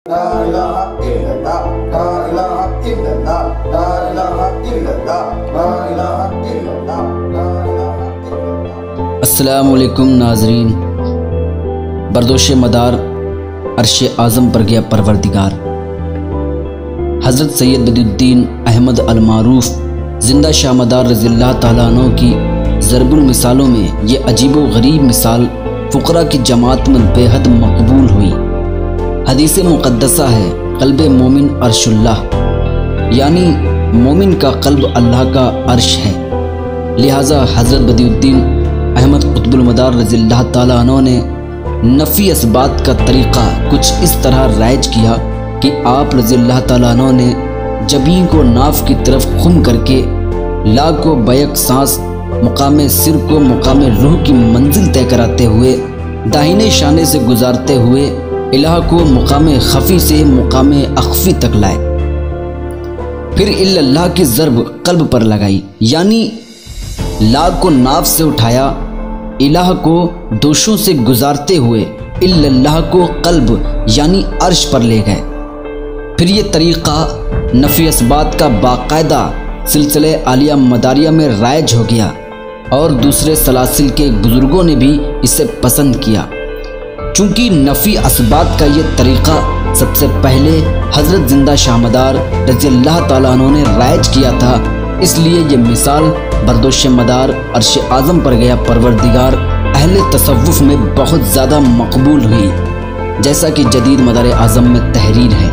ला इलाहा इल्लल्लाह, ला इलाहा इल्लल्लाह, ला इलाहा इल्लल्लाह, ला इलाहा इल्लल्लाह, ला इलाहा इल्लल्लाह। अस्सलामु अलैकुम नाज़रीन। बरदोश मदार अर्श आज़म पर गया परवरदिगार। हज़रत सैयद बदिउद्दीन अहमद अल-मारूफ जिंदा शाह मदार रज़ियल्लाहु ताला अन्हु की ज़रबुल मिसालों में ये अजीबो गरीब मिसाल फ़ुक़रा की जमात में बेहद मकबूल हुई। हदीस मुक़द्दसा है, क़ल्ब मोमिन अर्शुल्लाह, यानी मोमिन का क़ल्ब अल्लाह का अर्श है। लिहाजा हज़रत बदिउद्दीन अहमद क़ुतबुल मदार रज़ियल्लाहु ताला अन्हु ने नफ़ी इसबात का तरीक़ा कुछ इस तरह राइज किया कि आप रज़ियल्लाहु ताला अन्हु ने जबीन को नाफ की तरफ खुम करके ला को बैक सांस मुकाम सिर को मुकाम रूह की मंजिल तय कराते हुए दाहिने शाने से गुजारते हुए इलाह को मुकाम खफ़ी से मुकाम अख्फ़ी तक लाए। फिर इल्लल्लाह की ज़रब क़ल्ब पर लगाई, यानी ला को नाफ से उठाया, इलाह को दोषों से गुजारते हुए इल्लल्लाह को क़ल्ब यानी अर्श पर ले गए। फिर ये तरीक़ा नफ़ी इसबात का बाकायदा सिलसिले आलिया मदारिया में राइज हो गया और दूसरे सलासिल के बुज़ुर्गों ने भी इसे पसंद किया। चूँकि नफ़ी इसबात का ये तरीक़ा सबसे पहले हज़रत जिंदा शाह मदार रज़ियल्लाहु ताला अन्हु ने राइज किया था, इसलिए ये मिसाल बरदोश मदार अर्श आज़म पर गया परवरदिगार अहले तसव्वुफ़ में बहुत ज़्यादा मकबूल हुई, जैसा कि जदीद मदार आज़म में तहरीर है।